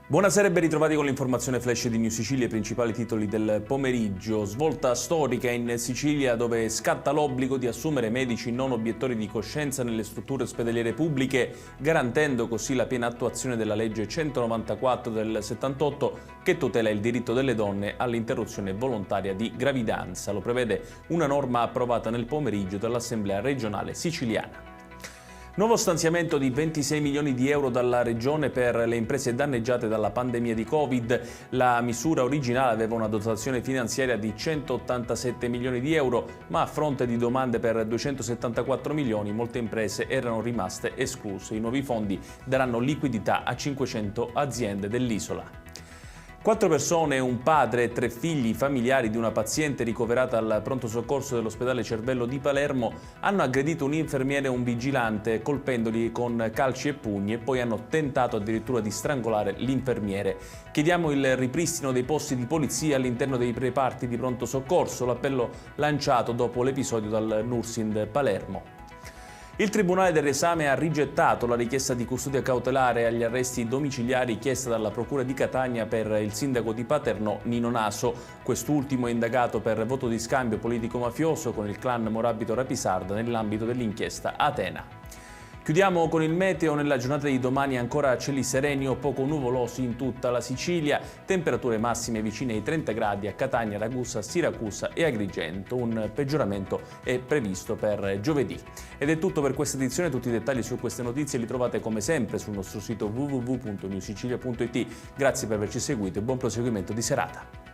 Buonasera e ben ritrovati con l'informazione flash di New Sicilia, i principali titoli del pomeriggio. Svolta storica in Sicilia dove scatta l'obbligo di assumere medici non obiettori di coscienza nelle strutture ospedaliere pubbliche, garantendo così la piena attuazione della legge 194 del 78 che tutela il diritto delle donne all'interruzione volontaria di gravidanza. Lo prevede una norma approvata nel pomeriggio dall'Assemblea regionale siciliana. Nuovo stanziamento di 26 milioni di euro dalla Regione per le imprese danneggiate dalla pandemia di Covid. La misura originale aveva una dotazione finanziaria di 187 milioni di euro, ma a fronte di domande per 274 milioni molte imprese erano rimaste escluse. I nuovi fondi daranno liquidità a 500 aziende dell'isola. 4 persone, un padre e 3 figli familiari di una paziente ricoverata al pronto soccorso dell'ospedale Cervello di Palermo hanno aggredito un infermiere e un vigilante colpendoli con calci e pugni e poi hanno tentato addirittura di strangolare l'infermiere. Chiediamo il ripristino dei posti di polizia all'interno dei reparti di pronto soccorso, l'appello lanciato dopo l'episodio dal Nursind Palermo. Il Tribunale del Riesame ha rigettato la richiesta di custodia cautelare agli arresti domiciliari chiesta dalla Procura di Catania per il sindaco di Paternò Nino Naso. Quest'ultimo è indagato per voto di scambio politico-mafioso con il clan Morabito Rapisarda nell'ambito dell'inchiesta Atena. Chiudiamo con il meteo. Nella giornata di domani ancora cieli sereni o poco nuvolosi in tutta la Sicilia, temperature massime vicine ai 30 gradi a Catania, Ragusa, Siracusa e Agrigento. Un peggioramento è previsto per giovedì. Ed è tutto per questa edizione, tutti i dettagli su queste notizie li trovate come sempre sul nostro sito www.newsicilia.it. Grazie per averci seguito e buon proseguimento di serata.